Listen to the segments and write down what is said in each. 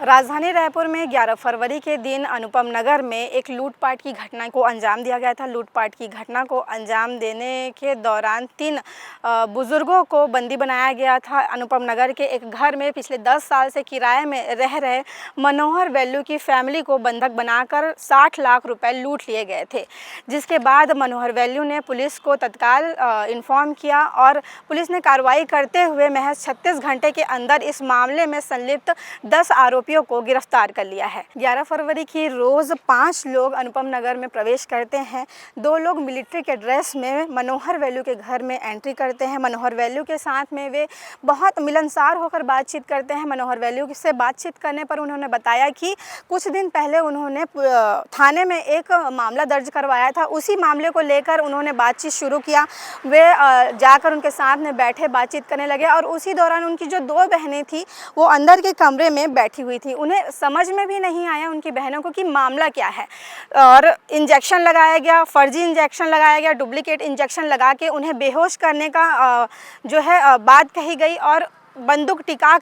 राजधानी रायपुर में 11 फरवरी के दिन अनुपम नगर में एक लूटपाट की घटना को अंजाम दिया गया था। लूटपाट की घटना को अंजाम देने के दौरान 3 बुजुर्गों को बंदी बनाया गया था। अनुपम नगर के एक घर में पिछले 10 साल से किराए में रह रहे मनोहर वेल्लू की फैमिली को बंधक बनाकर 60 लाख रुपए लूट लिए गए थे, जिसके बाद मनोहर वेल्लू ने पुलिस को तत्काल इन्फॉर्म किया और पुलिस ने कार्रवाई करते हुए महज 36 घंटे के अंदर इस मामले में संलिप्त 10 आरोपियों को गिरफ्तार कर लिया है। 11 फरवरी की रोज़ 5 लोग अनुपम नगर में प्रवेश करते हैं। 2 लोग मिलिट्री के ड्रेस में मनोहर वेल्लू के घर में एंट्री करते हैं। मनोहर वेल्लू के साथ में वे बहुत मिलनसार होकर बातचीत करते हैं। मनोहर वेल्लू से बातचीत करने पर उन्होंने बताया कि कुछ दिन पहले उन्होंने थाने में एक मामला दर्ज करवाया था। उसी मामले को लेकर उन्होंने बातचीत शुरू किया। वे जाकर उनके साथ में बैठे बातचीत करने लगे और उसी दौरान उनकी जो 2 बहनें थी वो अंदर के कमरे में बैठी हुई थी। उन्हें समझ में भी नहीं आया उनकी बहनों को कि मामला क्या है, और इंजेक्शन लगाया गया, फर्जी इंजेक्शन लगाया गया, डुप्लीकेट इंजेक्शन लगा के उन्हें बेहोश करने का जो है बात कही गई और बंदूक टिका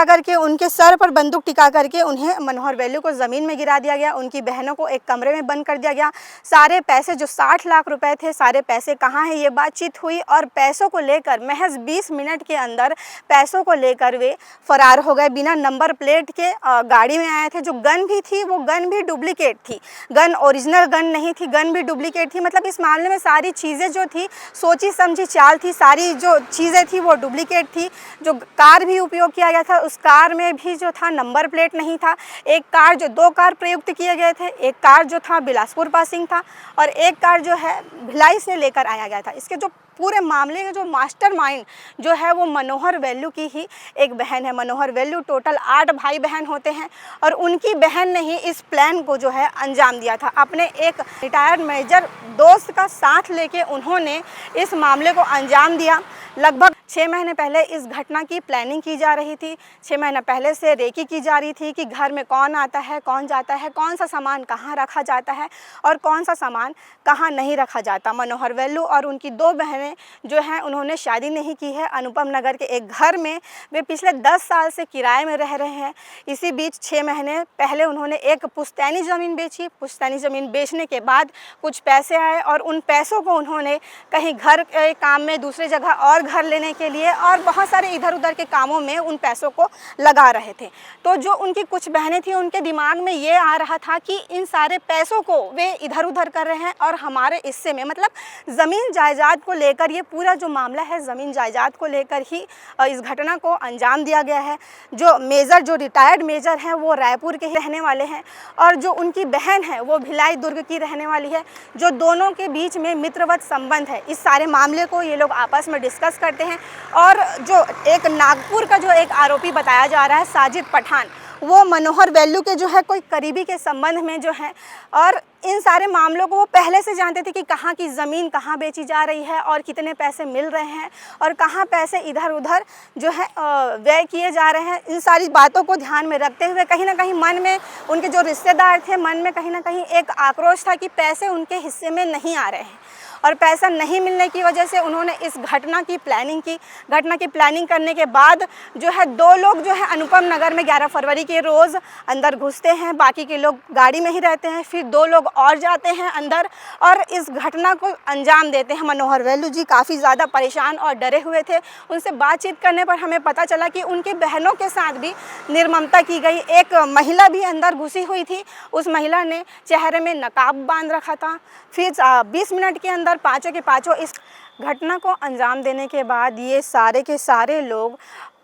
करके उनके सर पर बंदूक टिका करके उन्हें मनोहर वेल्लू को ज़मीन में गिरा दिया गया। उनकी बहनों को एक कमरे में बंद कर दिया गया। सारे पैसे जो 60 लाख रुपए थे, सारे पैसे कहाँ हैं ये बातचीत हुई और पैसों को लेकर महज 20 मिनट के अंदर पैसों को लेकर वे फरार हो गए। बिना नंबर प्लेट के गाड़ी में आए थे। जो गन भी थी वो गन भी डुप्लीकेट थी, गन ओरिजिनल गन नहीं थी, गन भी डुप्लीकेट थी। मतलब इस मामले में सारी चीज़ें जो थी सोची समझी चाल थी, सारी जो चीज़ें थी वो डुप्लीकेट थी। जो कार भी उपयोग किया गया था उस कार में भी जो था नंबर प्लेट नहीं था। एक कार जो 2 कार प्रयुक्त किए गए थे, एक कार जो था बिलासपुर पासिंग था और एक कार जो है भिलाई से लेकर आया गया था। इसके जो पूरे मामले का जो मास्टरमाइंड जो है वो मनोहर वेल्लू की ही एक बहन है। मनोहर वेल्लू टोटल 8 भाई बहन होते हैं और उनकी बहन ने ही इस प्लान को जो है अंजाम दिया था। अपने एक रिटायर्ड मेजर दोस्त का साथ लेके उन्होंने इस मामले को अंजाम दिया। लगभग 6 महीने पहले इस घटना की प्लानिंग की जा रही थी। 6 महीने पहले से रेकी की जा रही थी कि घर में कौन आता है, कौन जाता है, कौन सा सामान कहाँ रखा जाता है और कौन सा सामान कहाँ नहीं रखा जाता। मनोहर वेल्लू और उनकी 2 बहनें जो हैं उन्होंने शादी नहीं की है। अनुपम नगर के एक घर में वे पिछले 10 साल से किराए में रह रहे हैं। इसी बीच 6 महीने पहले उन्होंने एक पुश्तैनी ज़मीन बेची। पुश्तैनी ज़मीन बेचने के बाद कुछ पैसे आए और उन पैसों को उन्होंने कहीं घर के काम में, दूसरी जगह और घर लेने के लिए और बहुत सारे इधर उधर के कामों में उन पैसों को लगा रहे थे। तो जो उनकी कुछ बहनें थी उनके दिमाग में ये आ रहा था कि इन सारे पैसों को वे इधर उधर कर रहे हैं और हमारे हिस्से में, मतलब ज़मीन जायदाद को लेकर, ये पूरा जो मामला है ज़मीन जायदाद को लेकर ही इस घटना को अंजाम दिया गया है। जो मेजर, जो रिटायर्ड मेजर हैं वो रायपुर के ही रहने वाले हैं और जो उनकी बहन है वो भिलाई दुर्ग की रहने वाली है। जो दोनों के बीच में मित्रवत संबंध है, इस सारे मामले को ये लोग आपस में डिस्कस करते हैं। और जो एक नागपुर का जो एक आरोपी बताया जा रहा है साजिद पठान, वो मनोहर वेल्लू के जो है कोई करीबी के संबंध में जो है और इन सारे मामलों को वो पहले से जानते थे कि कहाँ की ज़मीन कहाँ बेची जा रही है और कितने पैसे मिल रहे हैं और कहाँ पैसे इधर उधर जो है व्यय किए जा रहे हैं। इन सारी बातों को ध्यान में रखते हुए कहीं ना कहीं मन में, उनके जो रिश्तेदार थे, मन में कहीं ना कहीं एक आक्रोश था कि पैसे उनके हिस्से में नहीं आ रहे हैं और पैसा नहीं मिलने की वजह से उन्होंने इस घटना की प्लानिंग की। घटना की प्लानिंग करने के बाद जो है 2 लोग जो है अनुपम नगर में 11 फरवरी के रोज़ अंदर घुसते हैं, बाकी के लोग गाड़ी में ही रहते हैं। फिर 2 लोग और जाते हैं अंदर और इस घटना को अंजाम देते हैं। मनोहर वेल्लू जी काफ़ी ज़्यादा परेशान और डरे हुए थे। उनसे बातचीत करने पर हमें पता चला कि उनकी बहनों के साथ भी निर्ममता की गई। एक महिला भी अंदर घुसी हुई थी, उस महिला ने चेहरे में नकाब बांध रखा था। फिर 20 मिनट के अंदर पाँचों के पाँचों इस घटना को अंजाम देने के बाद ये सारे के सारे लोग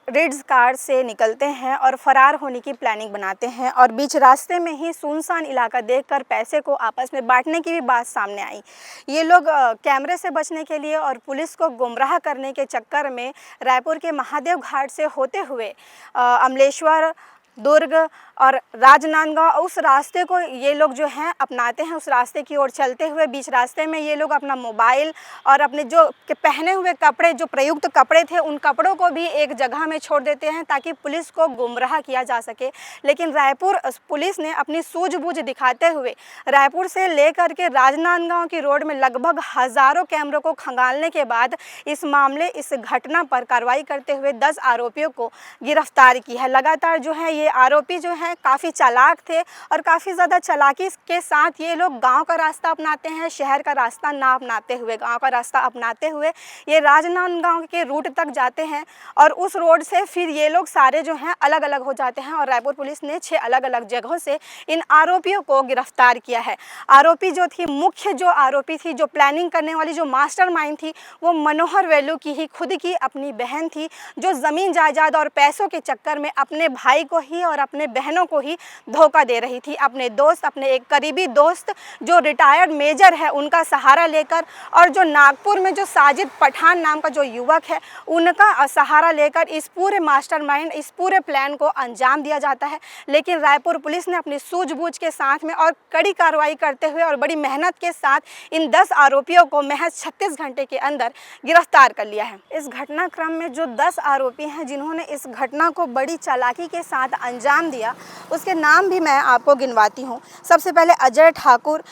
रिड्स कार से निकलते हैं और फरार होने की प्लानिंग बनाते हैं और बीच रास्ते में ही सुनसान इलाका देखकर पैसे को आपस में बांटने की भी बात सामने आई। ये लोग कैमरे से बचने के लिए और पुलिस को गुमराह करने के चक्कर में रायपुर के महादेव घाट से होते हुए अमलेश्वर, दुर्ग और राजनांदगांव उस रास्ते को ये लोग जो हैं अपनाते हैं। उस रास्ते की ओर चलते हुए बीच रास्ते में ये लोग अपना मोबाइल और अपने जो पहने हुए कपड़े, जो प्रयुक्त कपड़े थे, उन कपड़ों को भी एक जगह में छोड़ देते हैं ताकि पुलिस को गुमराह किया जा सके। लेकिन रायपुर पुलिस ने अपनी सूझबूझ दिखाते हुए रायपुर से लेकर के राजनांदगांव की रोड में लगभग हज़ारों कैमरों को खंगालने के बाद इस मामले, इस घटना पर कार्रवाई करते हुए 10 आरोपियों को गिरफ्तार की है। लगातार जो है ये आरोपी जो हैं काफ़ी चालाक थे और काफ़ी ज़्यादा चालाकी के साथ ये लोग गांव का रास्ता अपनाते हैं, शहर का रास्ता ना अपनाते हुए, गांव का रास्ता अपनाते हुए ये राजनांदगांव के रूट तक जाते हैं और उस रोड से फिर ये लोग सारे जो हैं अलग अलग हो जाते हैं। और रायपुर पुलिस ने 6 अलग अलग जगहों से इन आरोपियों को गिरफ्तार किया है। आरोपी जो थी, मुख्य जो आरोपी थी, जो प्लानिंग करने वाली, जो मास्टरमाइंड थी, वो मनोहर वेलू की ही खुद की अपनी बहन थी, जो ज़मीन जायदाद और पैसों के चक्कर में अपने भाई को ही और अपने बहनों को ही धोखा दे रही थी। अपने दोस्त, अपने एक करीबी दोस्त जो रिटायर्ड मेजर है उनका सहारा लेकर, और जो नागपुर में जो साजिद पठान नाम का जो युवक है उनका सहारा लेकर इस पूरे मास्टरमाइंड, इस पूरे प्लान को अंजाम दिया जाता है। लेकिन रायपुर पुलिस ने अपनी सूझबूझ के साथ में और कड़ी कार्रवाई करते हुए और बड़ी मेहनत के साथ इन 10 आरोपियों को महज 36 घंटे के अंदर गिरफ्तार कर लिया है। इस घटनाक्रम में जो 10 आरोपी हैं जिन्होंने इस घटना को बड़ी चालाकी के साथ अंजाम दिया, उसके नाम भी मैं आपको गिनवाती हूँ। सबसे पहले अजय ठाकुर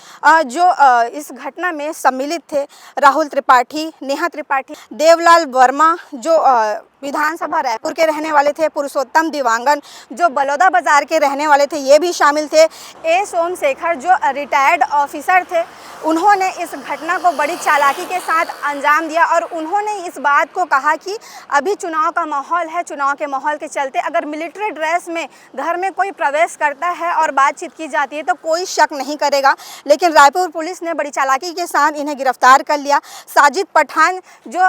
जो इस घटना में सम्मिलित थे, राहुल त्रिपाठी, नेहा त्रिपाठी, देवलाल वर्मा जो विधानसभा रायपुर के रहने वाले थे, पुरुषोत्तम दिवांगन जो बलौदा बाजार के रहने वाले थे, ये भी शामिल थे, ए सोमशेखर जो रिटायर्ड ऑफिसर थे। उन्होंने इस घटना को बड़ी चालाकी के साथ अंजाम दिया और उन्होंने इस बात को कहा कि अभी चुनाव का माहौल है, चुनाव के माहौल के चलते अगर मिलिट्री ड्रेस में घर में कोई प्रवेश करता है और बातचीत की जाती है तो कोई शक नहीं करेगा। लेकिन रायपुर पुलिस ने बड़ी चालाकी के साथ इन्हें गिरफ्तार कर लिया। साजिद पठान जो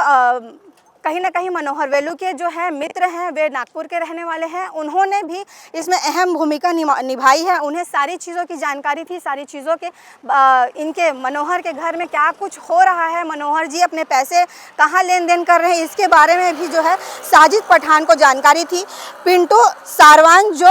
कहीं ना कहीं मनोहर वेलू के जो है मित्र हैं, वे नागपुर के रहने वाले हैं, उन्होंने भी इसमें अहम भूमिका निभाई है। उन्हें सारी चीज़ों की जानकारी थी, सारी चीज़ों के इनके मनोहर के घर में क्या कुछ हो रहा है, मनोहर जी अपने पैसे कहाँ लेन देन कर रहे हैं, इसके बारे में भी जो है साजिद पठान को जानकारी थी। पिंटू सारवान जो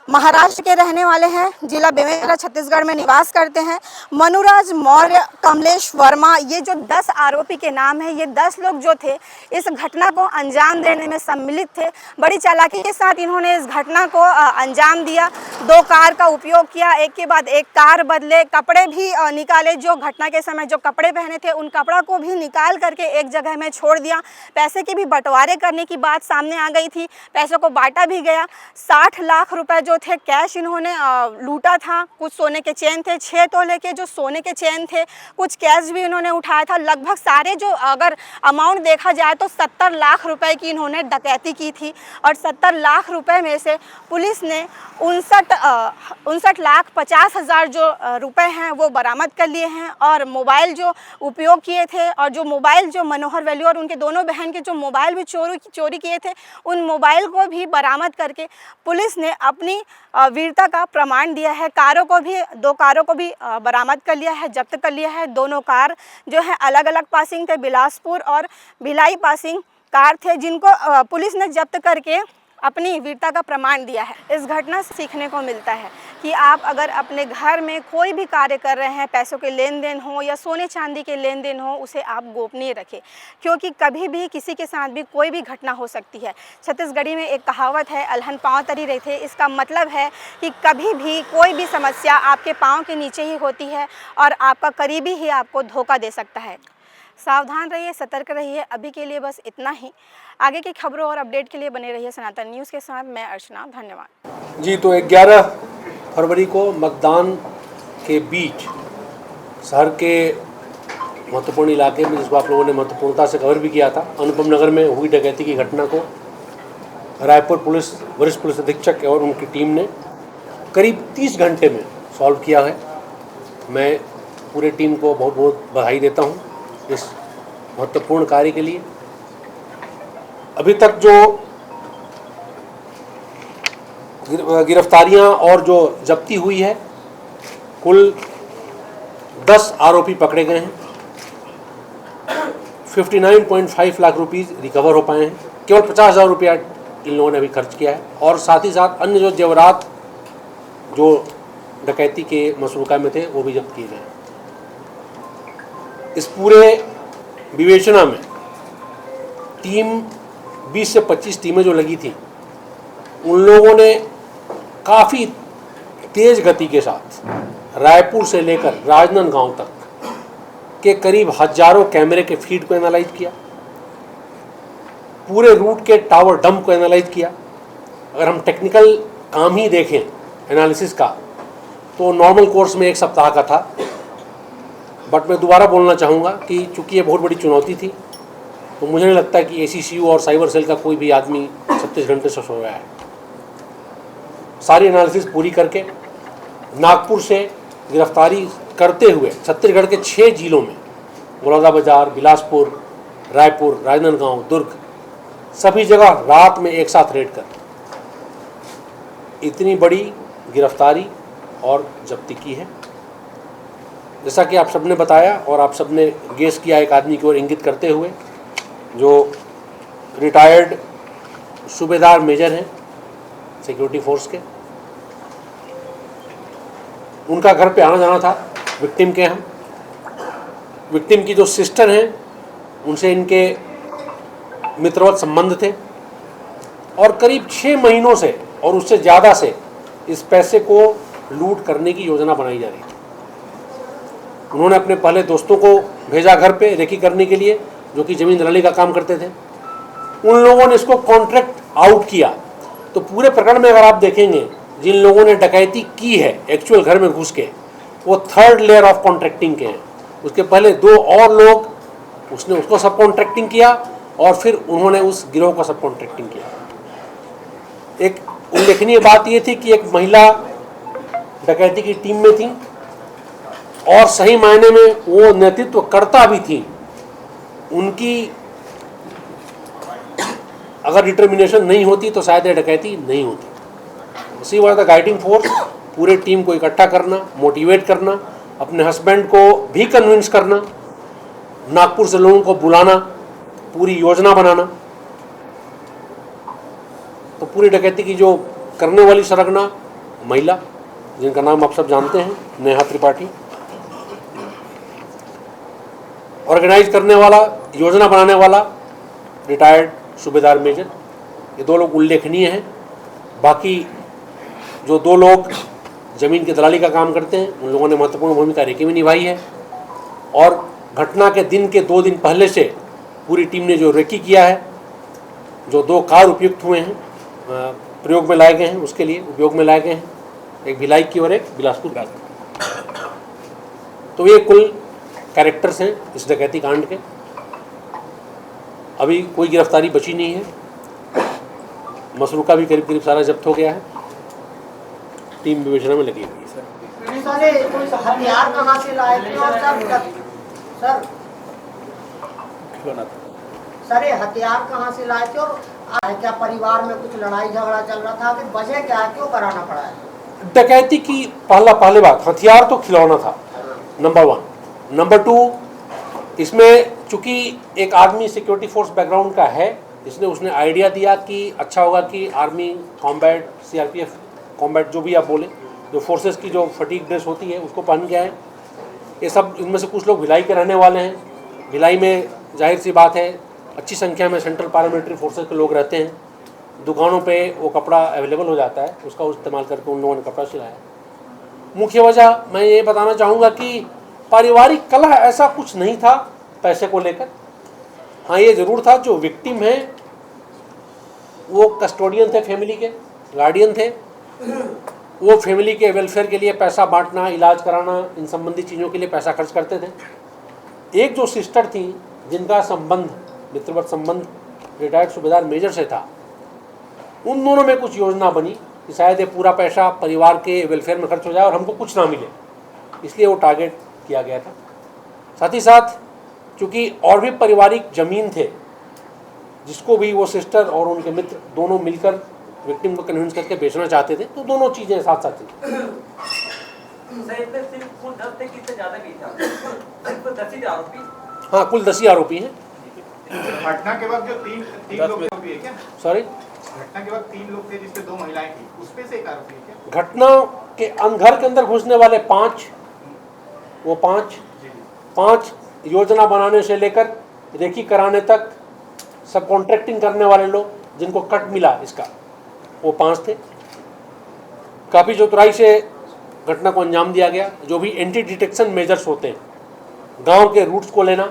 महाराष्ट्र के रहने वाले हैं, जिला बेमेतरा छत्तीसगढ़ में निवास करते हैं। मनुराज मौर्य, कमलेश वर्मा, ये जो 10 आरोपी के नाम हैं, ये 10 लोग जो थे इस घटना को अंजाम देने में सम्मिलित थे। बड़ी चालाकी के साथ इन्होंने इस घटना को अंजाम दिया। 2 कार का उपयोग किया, एक के बाद एक कार बदले, कपड़े भी निकाले, जो घटना के समय जो कपड़े पहने थे उन कपड़ों को भी निकाल करके एक जगह में छोड़ दिया। पैसे के भी बंटवारे करने की बात सामने आ गई थी, पैसों को बांटा भी गया। 60 लाख रुपए जो थे कैश इन्होंने लूटा था। कुछ सोने के चेन थे, 6 तोले के जो सोने के चेन थे, कुछ कैश भी इन्होंने उठाया था। लगभग सारे जो अगर अमाउंट देखा जाए तो 70 लाख रुपए की इन्होंने डकैती की थी और 70 लाख रुपए में से पुलिस ने 59,50,000 जो रुपए हैं वो बरामद कर लिए हैं। और मोबाइल जो उपयोग किए थे और जो मोबाइल जो मनोहर वेलू और उनके दोनों बहन के जो मोबाइल भी चोरी किए थे, उन मोबाइल को भी बरामद करके पुलिस ने अपनी वीरता का प्रमाण दिया है। कारों को भी 2 कारों को भी बरामद कर लिया है, जब्त कर लिया है। दोनों कार जो है अलग अलग पासिंग थे, बिलासपुर और भिलाई पासिंग कार थे, जिनको पुलिस ने जब्त करके अपनी वीरता का प्रमाण दिया है। इस घटना से सीखने को मिलता है कि आप अगर अपने घर में कोई भी कार्य कर रहे हैं, पैसों के लेन देन हो या सोने चांदी के लेन देन हो, उसे आप गोपनीय रखें, क्योंकि कभी भी किसी के साथ भी कोई भी घटना हो सकती है। छत्तीसगढ़ी में एक कहावत है, अलहन पाँव तरी रहते। इसका मतलब है कि कभी भी कोई भी समस्या आपके पाँव के नीचे ही होती है और आपका करीबी ही आपको धोखा दे सकता है। सावधान रहिए, सतर्क रहिए। अभी के लिए बस इतना ही। आगे की खबरों और अपडेट के लिए बने रहिए सनातन न्यूज़ के साथ। मैं अर्चना, धन्यवाद जी। तो 11 फरवरी को मतदान के बीच शहर के महत्वपूर्ण इलाके में, जिसको आप लोगों ने महत्वपूर्णता से कवर भी किया था, अनुपम नगर में हुई डकैती की घटना को रायपुर पुलिस वरिष्ठ पुलिस अधीक्षक और उनकी टीम ने करीब 30 घंटे में सॉल्व किया है। मैं पूरे टीम को बहुत बहुत बधाई देता हूँ इस महत्वपूर्ण कार्य के लिए। अभी तक जो गिरफ्तारियां और जो जब्ती हुई है, कुल 10 आरोपी पकड़े गए हैं। 59.5 लाख रुपीस रिकवर हो पाए हैं। केवल 50,000 रुपया इन लोगों ने अभी खर्च किया है और साथ ही साथ अन्य जो जेवरात जो डकैती के मसरूका में थे वो भी जब्त किए गए हैं। इस पूरे विवेचना में टीम 20 से 25 टीमें जो लगी थी, उन लोगों ने काफ़ी तेज़ गति के साथ रायपुर से लेकर राजनांदगांव तक के करीब हजारों कैमरे के फीड को एनालाइज किया, पूरे रूट के टावर डंप को एनालाइज किया। अगर हम टेक्निकल काम ही देखें एनालिसिस का तो नॉर्मल कोर्स में 1 सप्ताह का था। बट मैं दोबारा बोलना चाहूँगा कि चूँकि ये बहुत बड़ी चुनौती थी तो मुझे नहीं लगता कि ACCU और साइबर सेल का कोई भी आदमी 36 घंटे से सो रहा है। सारी एनालिसिस पूरी करके नागपुर से गिरफ्तारी करते हुए छत्तीसगढ़ के 6 जिलों में बलौदाबाजार, बिलासपुर, रायपुर, राजनांदगांव, दुर्ग सभी जगह रात में एक साथ रेड कर इतनी बड़ी गिरफ्तारी और जब्ती की है। जैसा कि आप सबने बताया और आप सबने गेस किया एक आदमी की ओर इंगित करते हुए, जो रिटायर्ड सूबेदार मेजर हैं सिक्योरिटी फोर्स के, उनका घर पे आना जाना था विक्टिम के यहाँ। विक्टिम की जो सिस्टर हैं उनसे इनके मित्रवत संबंध थे और करीब 6 महीनों से और उससे ज़्यादा से इस पैसे को लूट करने की योजना बनाई जा रही थी। उन्होंने अपने पहले दोस्तों को भेजा घर पे रेकी करने के लिए, जो कि ज़मीन दलाली का काम करते थे। उन लोगों ने इसको कॉन्ट्रैक्ट आउट किया। तो पूरे प्रकरण में अगर आप देखेंगे, जिन लोगों ने डकैती की है एक्चुअल घर में घुस के, वो 3rd लेयर ऑफ कॉन्ट्रैक्टिंग के हैं। उसके पहले 2 और लोग उसने उसको सब कॉन्ट्रैक्टिंग किया और फिर उन्होंने उस गिरोह का सब कॉन्ट्रैक्टिंग किया। एक उल्लेखनीय बात ये थी कि एक महिला डकैती की टीम में थी और सही मायने में वो नेतृत्व करता भी थी। उनकी अगर डिटर्मिनेशन नहीं होती तो शायद ये डकैती नहीं होती। She was the guiding force. पूरे टीम को इकट्ठा करना, मोटिवेट करना, अपने हस्बैंड को भी कन्विंस करना, नागपुर से लोगों को बुलाना, पूरी योजना बनाना। तो पूरी डकैती की जो करने वाली सरगना महिला, जिनका नाम आप सब जानते हैं, नेहा त्रिपाठी, ऑर्गेनाइज करने वाला, योजना बनाने वाला रिटायर्ड सूबेदार मेजर। ये 2 लोग उल्लेखनीय हैं। बाकी जो 2 लोग ज़मीन की दलाली का काम करते हैं, उन लोगों ने महत्वपूर्ण भूमिका रेकी में निभाई है। और घटना के दिन के 2 दिन पहले से पूरी टीम ने जो रेकी किया है, जो 2 कार उपयुक्त हुए हैं, प्रयोग में लाए गए हैं, उसके लिए उपयोग में लाए गए हैं, एक भिलाई की और एक बिलासपुर की। तो ये कुल कैरेक्टर्स हैं इस डकैती कांड के। अभी कोई गिरफ्तारी बची नहीं है। मसरूका भी करीब करीब सारा जब्त हो गया है। टीम विवेचना में लगी हुई है। सर हथियार कहाँ से लाए थे और सर ये हथियार कहाँ से लाए थे और क्या परिवार में कुछ लड़ाई झगड़ा चल रहा था? फिर वजह क्या है, क्यों कराना पड़ा है? डकैती की पहले बात, हथियार तो खिलौना था, नंबर 1। नंबर 2, इसमें चूंकि एक आदमी सिक्योरिटी फोर्स बैकग्राउंड का है, इसने उसने आइडिया दिया कि अच्छा होगा कि आर्मी, कॉम्बैट, CRPF कॉम्बैट, जो भी आप बोले, जो फोर्सेस की जो फटीक ड्रेस होती है उसको पहन के आए। ये सब, इनमें से कुछ लोग भिलाई के रहने वाले हैं। भिलाई में जाहिर सी बात है अच्छी संख्या में सेंट्रल पैरामिलिट्री फोर्सेस के लोग रहते हैं। दुकानों पे वो कपड़ा अवेलेबल हो जाता है, उसका इस्तेमाल करके उन लोगों ने कपड़ा सिलाया। मुख्य वजह मैं ये बताना चाहूँगा कि पारिवारिक कलह ऐसा कुछ नहीं था पैसे को लेकर। हाँ, ये ज़रूर था जो विक्टिम है वो कस्टोडियन थे, फैमिली के गार्डियन थे। वो फैमिली के वेलफेयर के लिए पैसा बांटना, इलाज कराना, इन संबंधी चीज़ों के लिए पैसा खर्च करते थे। एक जो सिस्टर थी जिनका संबंध, मित्रवत संबंध रिटायर्ड सूबेदार मेजर से था, उन दोनों में कुछ योजना बनी कि शायद ये पूरा पैसा परिवार के वेलफेयर में खर्च हो जाए और हमको कुछ ना मिले, इसलिए वो टारगेट किया गया था। साथ ही साथ चूँकि और भी पारिवारिक ज़मीन थे जिसको भी वो सिस्टर और उनके मित्र दोनों मिलकर विक्टिम को कन्विंस करके बेचना चाहते थे, तो दोनों चीज़ें साथ साथ थी। हाँ, कुल 10 ही आरोपी हैं। घटना के वक्त जो तीन लोग भी है क्या? सॉरी, घटना के वक्त 3 लोग थे जिसमें 2 महिलाएं थी, उसमें से एक आरोपी है क्या? घटना के घर के अंदर घुसने वाले 5, वो 5 योजना बनाने से लेकर रेकी कराने तक सब कॉन्ट्रैक्टिंग करने वाले लोग जिनको कट मिला इसका, वो 5 थे। काफ़ी चतुराई से घटना को अंजाम दिया गया। जो भी एंटी डिटेक्शन मेजर्स होते हैं, गांव के रूट्स को लेना,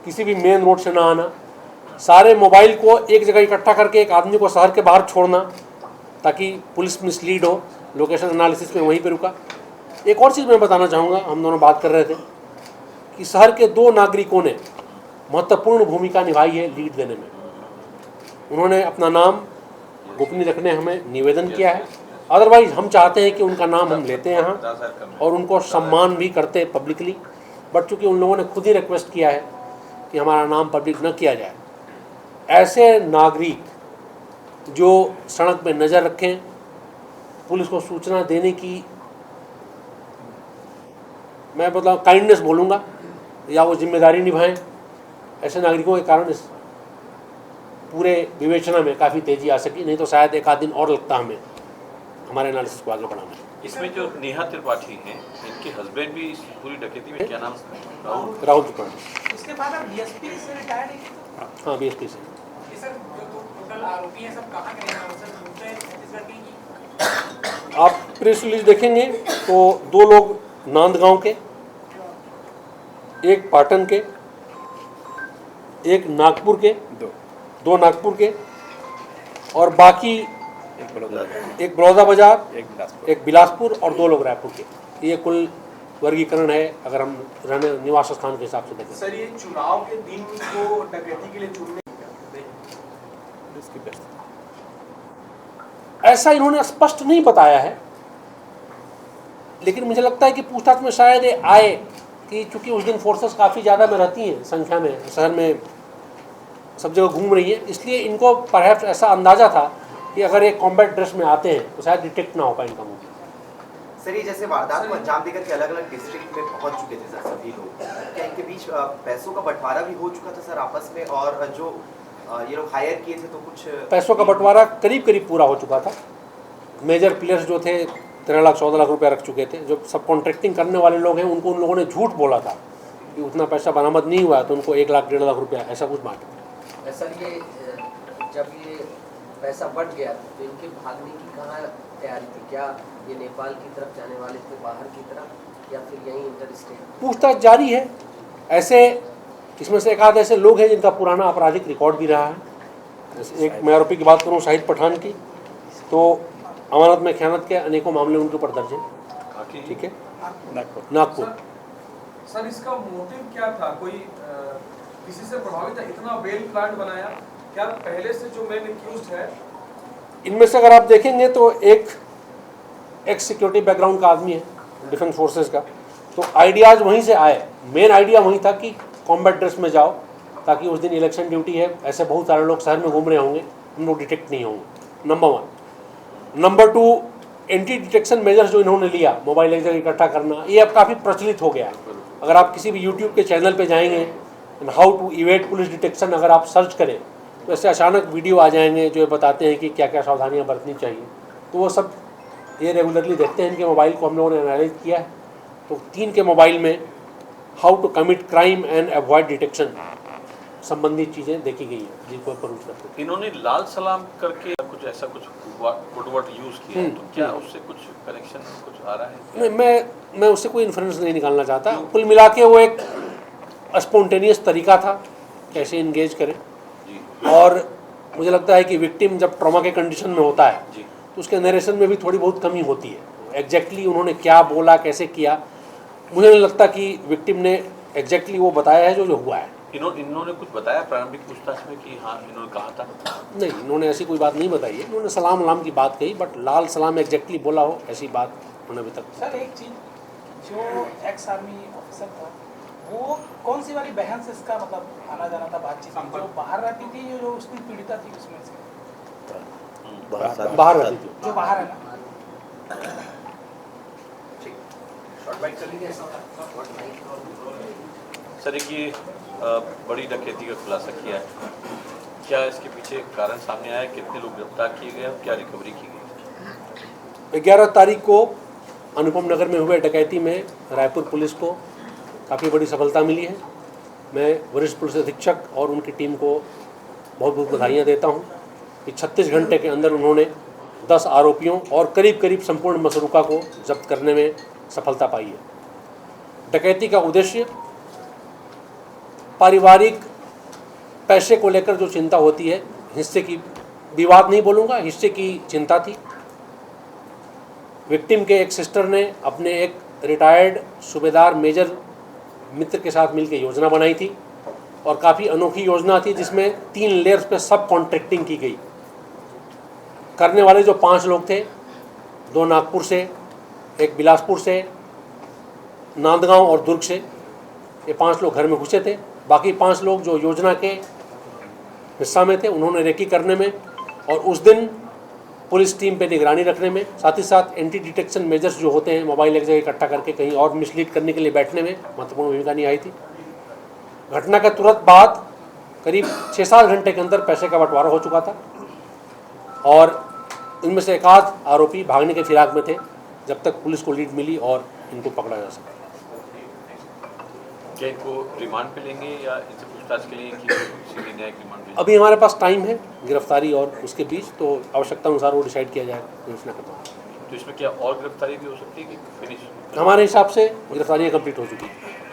किसी भी मेन रोड से ना आना, सारे मोबाइल को एक जगह इकट्ठा करके एक आदमी को शहर के बाहर छोड़ना, ताकि पुलिस मिसलीड हो। लोकेशन एनालिसिस में वहीं पे रुका। एक और चीज़ मैं बताना चाहूँगा, हम दोनों बात कर रहे थे कि शहर के 2 नागरिकों ने महत्वपूर्ण भूमिका निभाई है लीड देने में। उन्होंने अपना नाम गोपनीय रखने हमें निवेदन किया है। अदरवाइज़ हम चाहते हैं कि उनका नाम हम लेते हैं यहाँ और उनको सम्मान भी करते हैं पब्लिकली, बट चूँकि उन लोगों ने खुद ही रिक्वेस्ट किया है कि हमारा नाम पब्लिक न किया जाए। ऐसे नागरिक जो सड़क पे नज़र रखें, पुलिस को सूचना देने की, मैं मतलब काइंडनेस बोलूँगा, या वो जिम्मेदारी निभाएं, ऐसे नागरिकों के कारण इस पूरे विवेचना में काफ़ी तेज़ी आ सकी। नहीं तो शायद एक आध दिन और लगता हमें हमारे एनालिसिस को आगे बढ़ाना है। इसमें जो नेहा त्रिपाठी हैं, इनके हस्बैंड भी इस पूरी डकैती में, क्या नाम है? राहुल त्रिपाठी। इसके बाद आप बीएसपी से रिटायर्ड हैं? हाँ, BSP से। ये सर जो टोटल आरोपी हैं सब कहाँ के रहने वाले सर? मुंबई, छत्तीसगढ़ के ही? आप प्रेस रिलीज देखेंगे तो 2 लोग नांदगांव के, एक पाटन के, एक नागपुर के, 2 नागपुर के, और बाकी एक बड़ौदा बाजार, एक बिलासपुर और 2 लोग रायपुर के। ये कुल वर्गीकरण है अगर हम रहने निवास स्थान के हिसाब से देखें। सर ये चुनाव के दिन को डकैती के लिए चुनने ऐसा इन्होंने स्पष्ट नहीं बताया है, लेकिन मुझे लगता है कि पूछताछ में शायद ये आए कि चूंकि उस दिन फोर्सेस काफ़ी ज़्यादा में रहती हैं संख्या में, शहर में सब जगह घूम रही है, इसलिए इनको परहैप्स ऐसा अंदाज़ा था कि अगर ये कॉम्बैट ड्रेस में आते हैं तो शायद डिटेक्ट ना हो पाए इनका मूव। सर ये जैसे वारदात को अंजाम देकर के अलग अलग डिस्ट्रिक्ट में पहुंच चुके थे सर सभी लोग, क्या इनके बीच पैसों का बंटवारा भी हो चुका था सर आपस में? और जो ये लोग हायर किए थे तो कुछ पैसों का बंटवारा करीब करीब पूरा हो चुका था। मेजर प्लेयर्स जो थे 13 लाख 14 लाख रुपया रख चुके थे। जो सब कॉन्ट्रैक्टिंग करने वाले लोग हैं उनको उन लोगों ने झूठ बोला था कि उतना पैसा बरामद नहीं हुआ, तो उनको 1 लाख 1.5 लाख रुपया ऐसा कुछ बांटा। सर ये जब ये पैसा बढ़ गया तो इनके भागने की कहाँ तैयारी थी? क्या ये नेपाल की तरफ जाने वाले थे, बाहर की तरफ, या फिर यहीं इंटर स्टेट? पूछताछ जारी है। ऐसे इसमें से एक आध ऐसे लोग हैं जिनका पुराना आपराधिक रिकॉर्ड भी रहा है। जैसे एक मैं आरोपी की बात करूँ शाहिद पठान की, तो अमानत में खयानत के अनेकों मामले उनके ऊपर दर्ज हैं। ठीक है, नागपुर। सर इसका मोटिव क्या था? कोई किसी से प्रभावित था? इतना वेल प्लान बनाया क्या पहले से जो मेन एक्यूज्ड है? इनमें से अगर आप देखेंगे तो एक एक्स सिक्योरिटी बैकग्राउंड का आदमी है डिफेंस फोर्सेस का, तो आइडियाज़ वहीं से आए। मेन आइडिया वहीं था कि कॉम्बैट ड्रेस में जाओ ताकि उस दिन इलेक्शन ड्यूटी है, ऐसे बहुत सारे लोग शहर में घूम रहे होंगे, हम लोग डिटेक्ट नहीं होंगे। Number 1। Number 2, anti detection measures जो इन्होंने लिया, मोबाइल एक जगह इकट्ठा करना, ये अब काफ़ी प्रचलित हो गया है। अगर आप किसी भी यूट्यूब के चैनल पे जाएंगे, how to evade police detection अगर आप सर्च करें तो ऐसे अचानक वीडियो आ जाएंगे जो बताते हैं कि क्या क्या सावधानियां बरतनी चाहिए। तो वो सब ये रेगुलरली देखते हैं। इनके मोबाइल को हम लोगों ने एनालाइज किया है, तो 3 के मोबाइल में how to commit crime and avoid detection संबंधित चीज़ें देखी गई हैं जिनको परूच करते हैं। इन्होंने लाल सलाम करके कुछ ऐसा कुछ कोडवर्ड यूज़ किया, तो क्या उससे कुछ कनेक्शन कुछ आ रहा है? नहीं, मैं उससे कोई इन्फ्लुएंस नहीं निकालना चाहता। कुल मिला के वो एक स्पॉन्टेनियस तरीका था कैसे इंगेज करें, और मुझे लगता है कि विक्टिम जब ट्रॉमा के कंडीशन में होता है तो उसके नरेशन में भी थोड़ी बहुत कमी होती है। एग्जैक्टली उन्होंने क्या बोला, कैसे किया, मुझे नहीं लगता कि विक्टिम ने एग्जैक्टली वो बताया है जो हुआ है। इन्होंने कुछ बताया प्रारंभिक पूछताछ में कि हाँ इन्होंने कहा था? नहीं, इन्होंने ऐसी कोई बात नहीं बताई है। इन्होंने सलाम वलाम की बात कही, बट लाल सलाम एग्जैक्टली बोला हो ऐसी बात उन्होंने अभी तक। सर एक चीज, जो एक्स आर्मी ऑफिसर था वो कौन सी वाली बहन से इसका मतलब आना जाना था, बातचीत? जो बाहर रहती थी, जो उसकी पीड़िता थी उसमें से? बाहर रहती थी, जो बाहर है ना। सर एक ये बड़ी डकैती का खुलासा किया है, क्या इसके पीछे कारण सामने आया? कितने लोग गिरफ्तार किए गए और क्या रिकवरी की गई? 11 तारीख को अनुपम नगर में हुए डकैती में रायपुर पुलिस को काफ़ी बड़ी सफलता मिली है। मैं वरिष्ठ पुलिस अधीक्षक और उनकी टीम को बहुत बहुत बधाइयाँ देता हूँ कि 36 घंटे के अंदर उन्होंने 10 आरोपियों और करीब करीब संपूर्ण मसरूका को जब्त करने में सफलता पाई है। डकैती का उद्देश्य पारिवारिक पैसे को लेकर जो चिंता होती है, हिस्से की, विवाद नहीं बोलूँगा, हिस्से की चिंता थी। विक्टिम के एक सिस्टर ने अपने एक रिटायर्ड सूबेदार मेजर मित्र के साथ मिलकर योजना बनाई थी और काफ़ी अनोखी योजना थी जिसमें 3 लेयर्स पे सब कॉन्ट्रैक्टिंग की गई। करने वाले जो 5 लोग थे, 2 नागपुर से, एक बिलासपुर से, नांदगांव और दुर्ग से, ये 5 लोग घर में घुसे थे। बाकी 5 लोग जो योजना के हिस्सा में थे उन्होंने रेकी करने में और उस दिन पुलिस टीम पे निगरानी रखने में, साथ ही साथ एंटी डिटेक्शन मेजर्स जो होते हैं, मोबाइल एक जगह इकट्ठा करके कहीं और मिसलीड करने के लिए बैठने में महत्वपूर्ण भूमिका निभाई थी। घटना के तुरंत बाद करीब 6-7 घंटे के अंदर पैसे का बंटवारा हो चुका था और इनमें से एक आध आरोपी भागने के फिराक में थे जब तक पुलिस को लीड मिली और इनको पकड़ा जा सका। क्या इनको रिमांड पे लेंगे या इनसे पूछताछ के लिए कि सीधे न्यायिक रिमांड पे? अभी हमारे पास टाइम है गिरफ्तारी और उसके बीच, तो आवश्यकता अनुसार वो डिसाइड किया जाएगा। तो इसमें क्या और गिरफ्तारी भी हो सकती है कि फिनिश? हमारे हिसाब से गिरफ्तारियाँ कंप्लीट हो चुकी हैं।